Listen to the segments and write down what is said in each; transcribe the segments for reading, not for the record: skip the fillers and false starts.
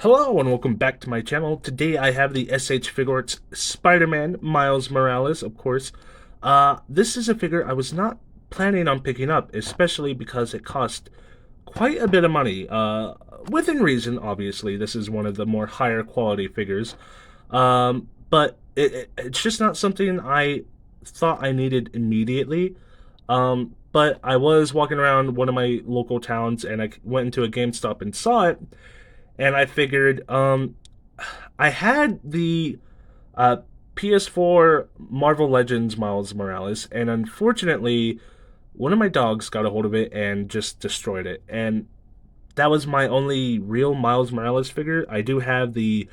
Hello and welcome back to my channel. Today I have the SH Figuarts Spider-Man Miles Morales, of course. This is a figure I was not planning on picking up, especially because it cost quite a bit of money. Within reason, obviously. This is one of the more higher quality figures. But it's just not something I thought I needed immediately. But I was walking around one of my local towns and I went into a GameStop and saw it, and I figured I had the uh, PS4 Marvel Legends Miles Morales, and unfortunately, one of my dogs got a hold of it and just destroyed it. And that was my only real Miles Morales figure. I do have the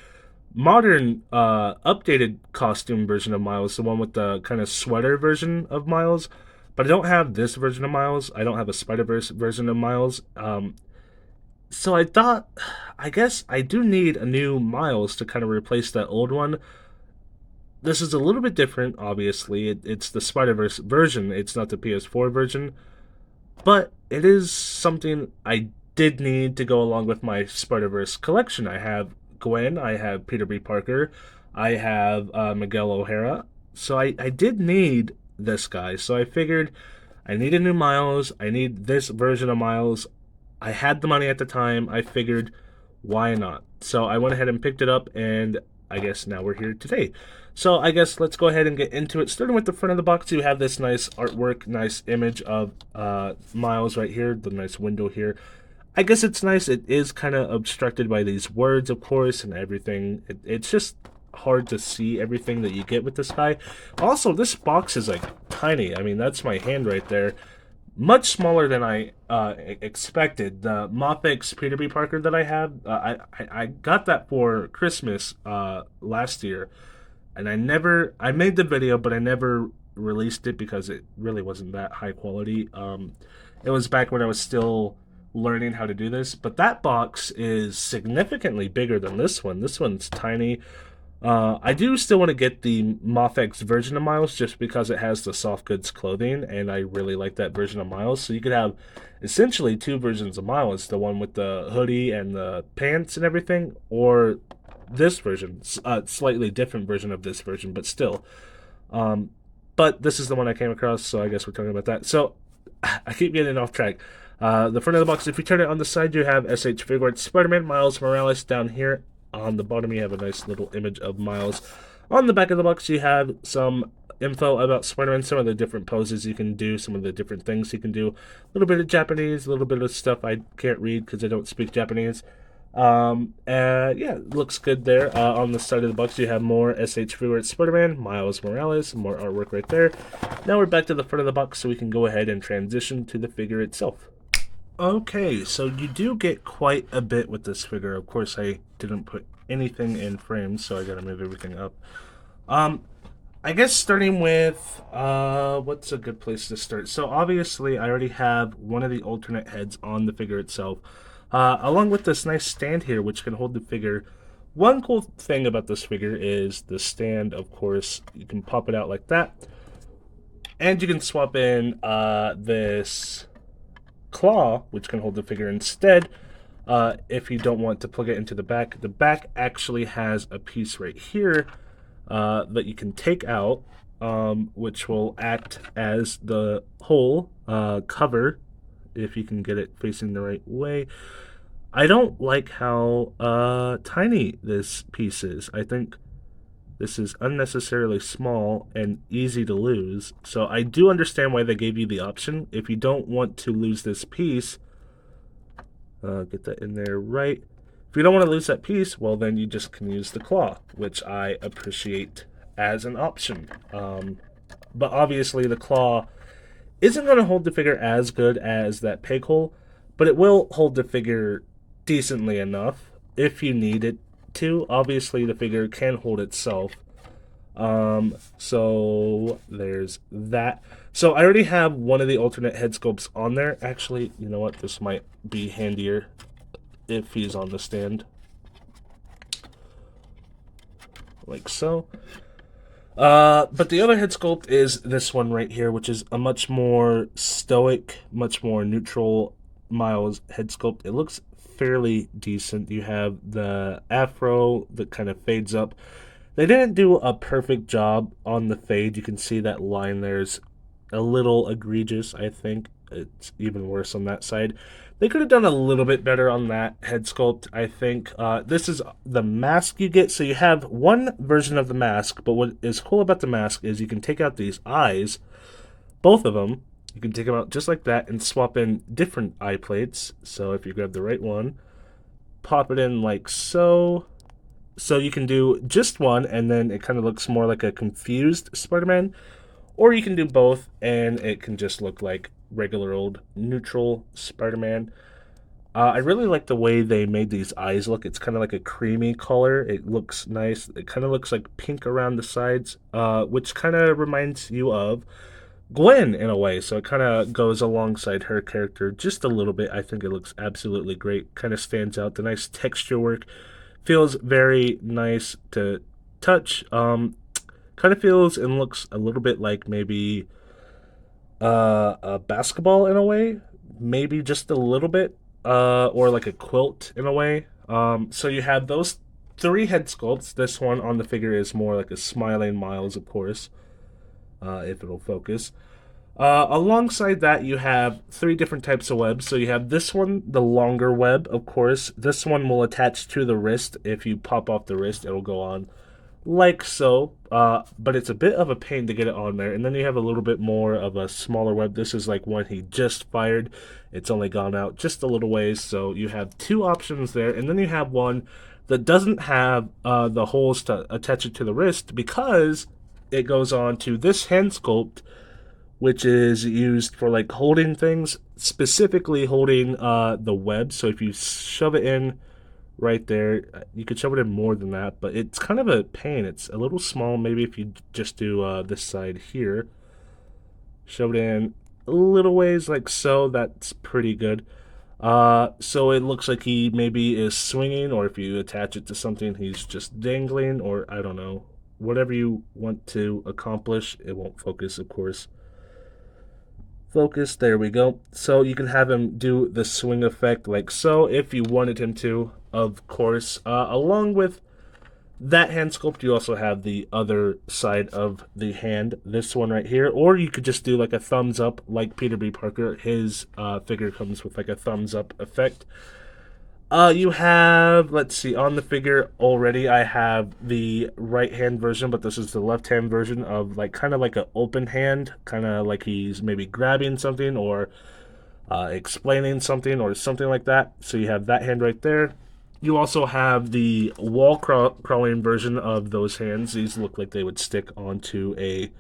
modern, updated costume version of Miles, the one with the kind of sweater version of Miles. But I don't have this version of Miles. I don't have a Spider Verse version of Miles. So I thought, I guess I do need a new Miles to kind of replace that old one. This is a little bit different, obviously. It's the Spider Verse version, it's not the PS4 version, but it is something I did need to go along with my Spider Verse collection. I have Gwen, I have Peter B. Parker, I have Miguel O'Hara. So I did need this guy. So I figured I need a new Miles, I need this version of Miles. I had the money at the time. I figured, why not? So I went ahead and picked it up, and I guess now we're here today. So I guess let's go ahead and get into it. Starting with the front of the box, you have this nice artwork, nice image of Miles right here, the nice window here. I guess it's nice. It is kind of obstructed by these words, of course, and everything. It's just hard to see everything that you get with this guy. Also, this box is like tiny. I mean, that's my hand right there, much smaller than I expected. The Mopix Peter B. Parker that I have, I got that for Christmas last year, and I made the video, but I never released it because it really wasn't that high quality. It was back when I was still learning how to do this, but that box is significantly bigger than this one. This one's tiny. I do still want to get the Mofex version of Miles just because it has the soft goods clothing, and I really like that version of Miles. So you could have essentially two versions of Miles, the one with the hoodie and the pants and everything, or this version, slightly different version of this version, but still. Um, but this is the one I came across, so I guess we're talking about that. So I keep getting off track. The front of the box, if you turn it on the side, you have SH Figuarts Spider-Man Miles Morales. Down here on the bottom, you have a nice little image of Miles. On the back of the box, you have some info about Spider-Man, some of the different poses you can do, some of the different things he can do. A little bit of Japanese, a little bit of stuff I can't read because I don't speak Japanese. Yeah, looks good there. On the side of the box, you have more SH Figuarts Spider-Man, Miles Morales, more artwork right there. Now we're back to the front of the box, so we can go ahead and transition to the figure itself. Okay, so you do get quite a bit with this figure. Of course, I didn't put anything in frames, so I gotta move everything up. Um, I guess starting with, what's a good place to start? So obviously, I already have one of the alternate heads on the figure itself, along with this nice stand here, which can hold the figure. One cool thing about this figure is the stand, of course. You can pop it out like that, and you can swap in, this claw, which can hold the figure instead, if you don't want to plug it into the back. The back actually has a piece right here that you can take out, which will act as the whole cover if you can get it facing the right way. I don't like how tiny this piece is. I think this is unnecessarily small and easy to lose. So I do understand why they gave you the option. If you don't want to lose this piece, get that in there right. If you don't want to lose that piece, well, then you just can use the claw, which I appreciate as an option. But obviously the claw isn't going to hold the figure as good as that peg hole, but it will hold the figure decently enough if you need it to. Obviously, the figure can hold itself. So there's that. So I already have one of the alternate head sculpts on there. Actually, you know what? This might be handier if he's on the stand. Like so. But the other head sculpt is this one right here, which is a much more stoic, much more neutral Miles head sculpt. It looks fairly decent. You have the afro that kind of fades up. They didn't do a perfect job on the fade. You can see that line there's a little egregious, I think. It's even worse on that side. They could have done a little bit better on that head sculpt, I think. This is the mask you get. So you have one version of the mask, but what is cool about the mask is you can take out these eyes, both of them. You can take them out just like that and swap in different eye plates. So if you grab the right one, pop it in like so. So you can do just one, and then it kind of looks more like a confused Spider-Man, or you can do both, and it can just look like regular old neutral Spider-Man. I really like the way they made these eyes look. It's kind of like a creamy color. It looks nice. It kind of looks like pink around the sides, which kind of reminds you of Gwen in a way. So it kind of goes alongside her character just a little bit. I think it looks absolutely great. Kind of stands out. The nice texture work feels very nice to touch. Kind of feels and looks a little bit like maybe a basketball in a way, maybe just a little bit, or like a quilt in a way. So you have those three head sculpts. This one on the figure is more like a smiling Miles, of course, if it'll focus. Alongside that, you have three different types of webs. So you have this one, the longer web, of course. This one will attach to the wrist. If you pop off the wrist, it'll go on like so. But it's a bit of a pain to get it on there. And then you have a little bit more of a smaller web. This is like one he just fired. It's only gone out just a little ways. So you have two options there. And then you have one that doesn't have the holes to attach it to the wrist because it goes on to this hand sculpt, which is used for like holding things, specifically holding the web. So if you shove it in right there, you could shove it in more than that, but it's kind of a pain. It's a little small. Maybe if you just do this side here, shove it in a little ways like so, that's pretty good. So it looks like he maybe is swinging, or if you attach it to something, he's just dangling, or I don't know. Whatever you want to accomplish. It won't focus, of course. Focus, there we go. So you can have him do the swing effect like so if you wanted him to, of course. Along with that hand sculpt, you also have the other side of the hand, this one right here. Or you could just do like a thumbs up like Peter B. Parker. His figure comes with like a thumbs up effect. You have, let's see, on the figure already, I have the right hand version, but this is the left hand version of like kind of like an open hand, kind of like he's maybe grabbing something or explaining something or something like that. So you have that hand right there. You also have the wall crawling version of those hands. These look like they would stick onto a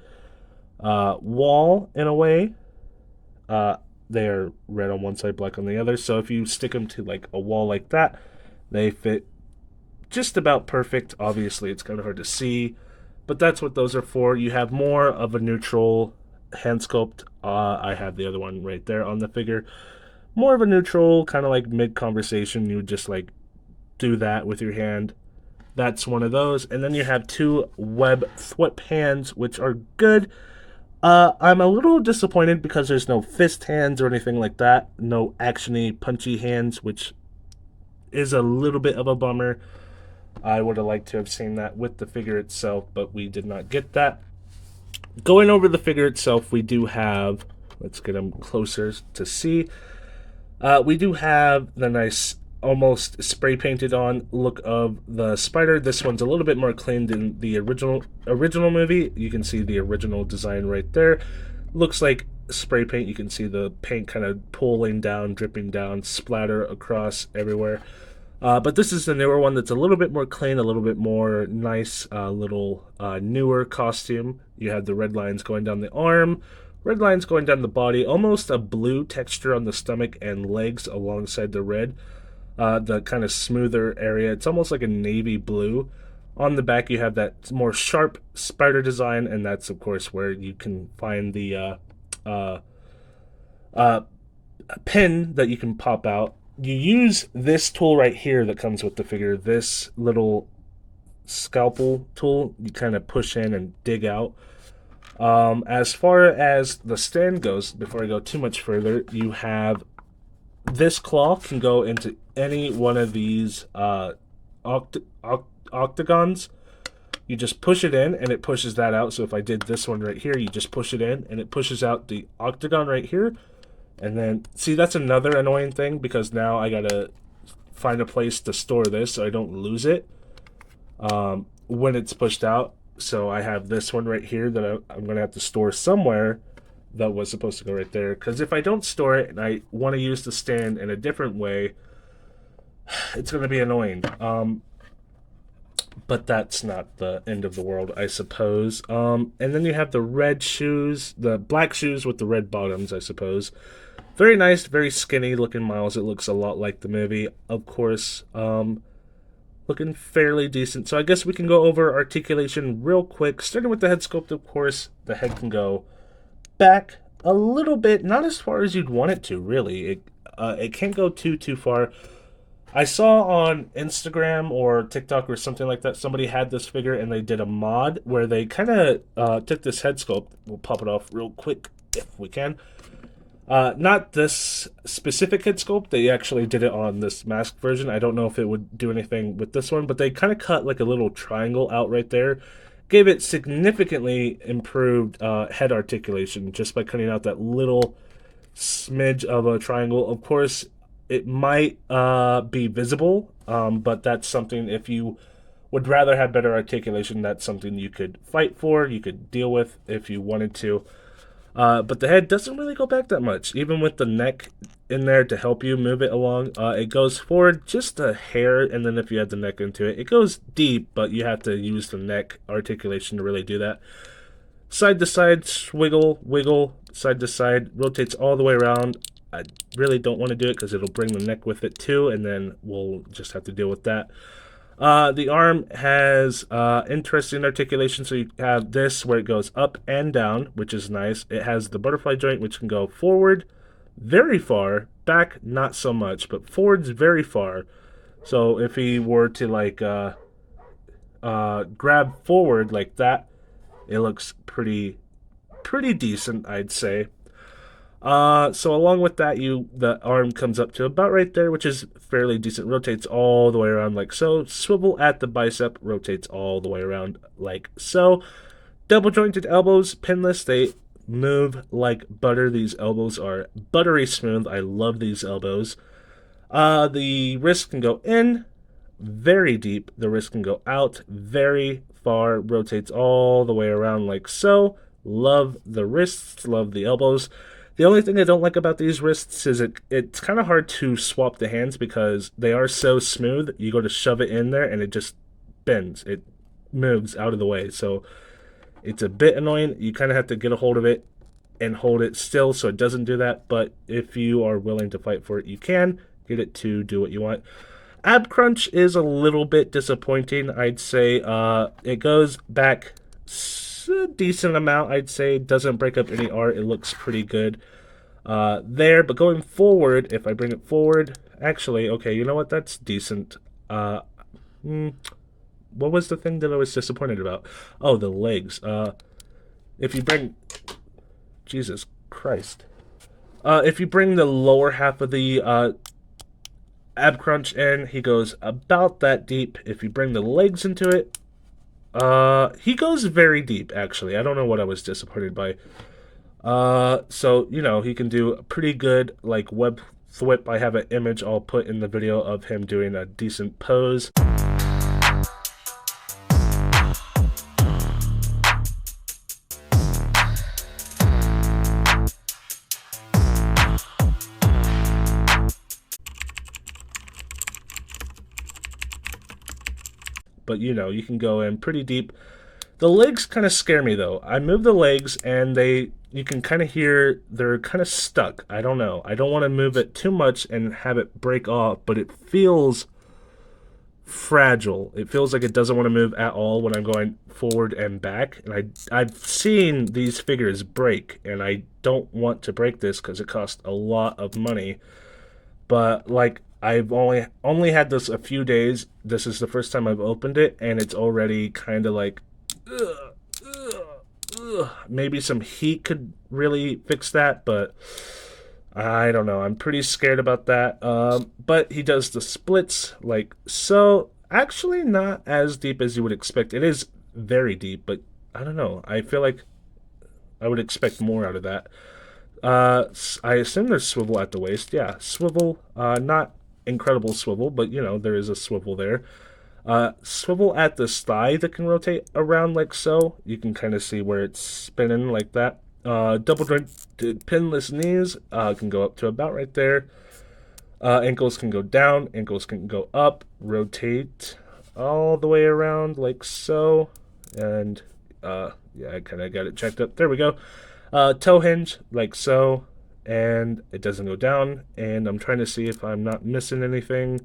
wall in a way. They are red on one side, black on the other. So if you stick them to like a wall like that, they fit just about perfect. Obviously, it's kind of hard to see, but that's what those are for. You have more of a neutral hand sculpt. I have the other one right there on the figure. More of a neutral, kind of like mid-conversation. You would just like do that with your hand. That's one of those. And then you have two web thwip hands, which are good. I'm a little disappointed because there's no fist hands or anything like that. No actiony, punchy hands, which is a little bit of a bummer. I would have liked to have seen that with the figure itself, but we did not get that. Going over the figure itself, we do have, let's get them closer to see. We do have the nice almost spray painted on look of the spider. This one's a little bit more clean than the original movie. You can see the original design right there. Looks like spray paint. You can see the paint kind of pulling down, dripping down, splatter across everywhere. But this is the newer one that's a little bit more clean, a little bit more nice, little newer costume. You have the red lines going down the arm, red lines going down the body, almost a blue texture on the stomach and legs alongside the red. The kind of smoother area. It's almost like a navy blue. On the back, you have that more sharp spider design, and that's, of course, where you can find the pin that you can pop out. You use this tool right here that comes with the figure, this little scalpel tool. You kind of push in and dig out. As far as the stand goes, before I go too much further, you have this claw can go into any one of these octagons. You just push it in and it pushes that out. So if I did this one right here, you just push it in and it pushes out the octagon right here. And then, see, that's another annoying thing because now I gotta find a place to store this so I don't lose it when it's pushed out. So I have this one right here that I'm gonna have to store somewhere that was supposed to go right there. Because if I don't store it and I want to use the stand in a different way, it's gonna be annoying. But that's not the end of the world, I suppose. And then you have the red shoes, the black shoes with the red bottoms, I suppose. Very nice, very skinny looking Miles. It looks a lot like the movie, of course. Looking fairly decent. So I guess we can go over articulation real quick. Starting with the head sculpt, of course, the head can go back a little bit, not as far as you'd want it to, really. It can't go too far. I saw on Instagram or TikTok or something like that, somebody had this figure and they did a mod where they kind of took this head sculpt. We'll pop it off real quick if we can. Not this specific head sculpt. They actually did it on this masked version. I don't know if it would do anything with this one, but they kind of cut like a little triangle out right there. Gave it significantly improved head articulation just by cutting out that little smidge of a triangle. Of course, it might be visible, but that's something, if you would rather have better articulation, that's something you could fight for, you could deal with if you wanted to. But the head doesn't really go back that much, even with the neck in there to help you move it along. It goes forward just a hair, and then if you add the neck into it, it goes deep, but you have to use the neck articulation to really do that. Side to side, swiggle, wiggle, side to side, rotates all the way around. I really don't want to do it because it'll bring the neck with it too, and then we'll just have to deal with that. The arm has interesting articulation, so you have this where it goes up and down, which is nice. It has the butterfly joint, which can go forward very far, back not so much, but forwards very far. So if he were to like grab forward like that, it looks pretty decent, I'd say. So along with that, the arm comes up to about right there, which is fairly decent. Rotates all the way around like so. Swivel at the bicep, rotates all the way around like so. Double jointed elbows, pinless. They move like butter. These elbows are buttery smooth. I love these elbows. The wrist can go in very deep. The wrist can go out very far. Rotates all the way around like so. Love the wrists. Love the elbows. The only thing I don't like about these wrists is it's kind of hard to swap the hands because they are so smooth. You go to shove it in there and it just bends. It moves out of the way. So it's a bit annoying. You kind of have to get a hold of it and hold it still so it doesn't do that. But if you are willing to fight for it, you can get it to do what you want. Ab crunch is a little bit disappointing, I'd say. It goes back a decent amount, I'd say. Doesn't break up any art. It looks pretty good there. But going forward, if I bring it forward, actually, okay, you know what? That's decent. What was the thing that I was disappointed about? Oh, the legs. If you bring... Jesus Christ. If you bring the lower half of the ab crunch in, he goes about that deep. If you bring the legs into it, he goes very deep, actually. I don't know what I was disappointed by. So, you know, he can do a pretty good, like, web thwip. I have an image I'll put in the video of him doing a decent pose. But, you know, you can go in pretty deep. The legs kind of scare me, though. I move the legs, and you can kind of hear they're kind of stuck. I don't know. I don't want to move it too much and have it break off, but it feels fragile. It feels like it doesn't want to move at all when I'm going forward and back. And I've seen these figures break, and I don't want to break this because it costs a lot of money. But, like, I've only had this a few days. This is the first time I've opened it, and it's already kind of like, ugh. Maybe some heat could really fix that, but I don't know. I'm pretty scared about that. But he does the splits like so. Actually, not as deep as you would expect. It is very deep, but I don't know. I feel like I would expect more out of that. I assume there's swivel at the waist. Yeah, swivel. Not incredible swivel, but there is a swivel there. Swivel at the thigh that can rotate around like so. You can kind of see where it's spinning like that. Double jointed pinless knees can go up to about right there. Ankles can go down, ankles can go up, rotate all the way around like so. And yeah, I kind of got it checked up. There we go. Toe hinge like so, and it doesn't go down. And I'm trying to see if I'm not missing anything.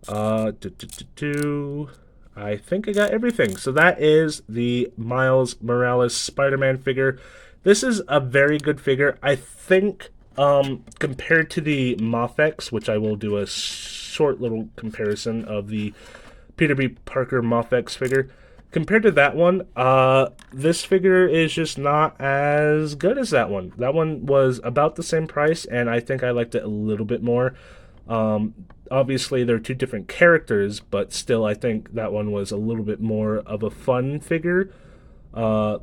Do, do, do, do. I think I got everything. So that is the Miles Morales Spider-Man figure. This is a very good figure. I think compared to the Moth-X, which I will do a short little comparison of the Peter B. Parker Moth-X figure. Compared to that one, this figure is just not as good as that one. That one was about the same price, and I think I liked it a little bit more. Um, Obviously, they're two different characters, but still, I think that one was a little bit more of a fun figure. Uh,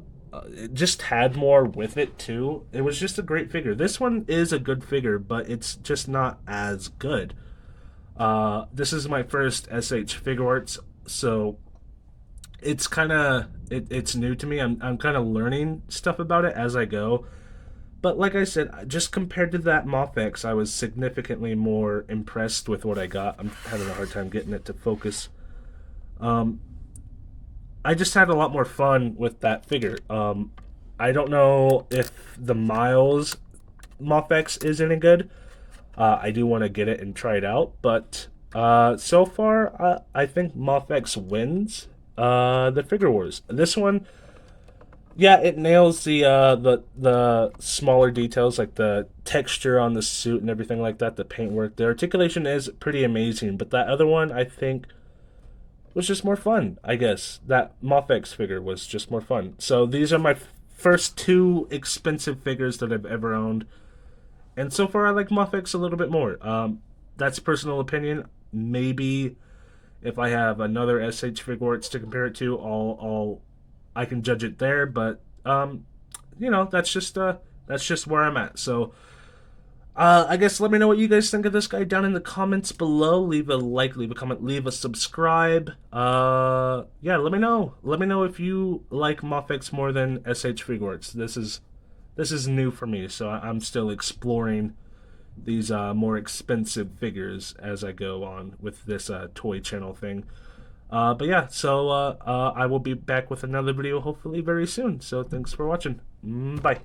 it just had more with it, too. It was just a great figure. This one is a good figure, but it's just not as good. This is my first SH Figuarts, so it's new to me. I'm kind of learning stuff about it as I go. But like I said, just compared to that Moth-X, I was significantly more impressed with what I got. I'm having a hard time getting it to focus. Um, I just had a lot more fun with that figure. I don't know if the Miles Moth-X is any good. I do want to get it and try it out, but so far, I think Moth-X wins the Figure Wars. This one, yeah, it nails the smaller details like the texture on the suit and everything like that. The paintwork, the articulation is pretty amazing. But that other one, I think, was just more fun. I guess that Moth-X figure was just more fun. So these are my first two expensive figures that I've ever owned, and so far I like Moth-X a little bit more. That's personal opinion. Maybe if I have another SH Figuarts to compare it to, I can judge it there, but that's just where I'm at. So I guess let me know what you guys think of this guy down in the comments below. Leave a like, leave a comment, leave a subscribe. Yeah, let me know. Let me know if you like Moth-X more than SH Figuarts. This is new for me, so I'm still exploring these more expensive figures as I go on with this toy channel thing. But yeah, so I will be back with another video hopefully very soon. So thanks for watching. Bye.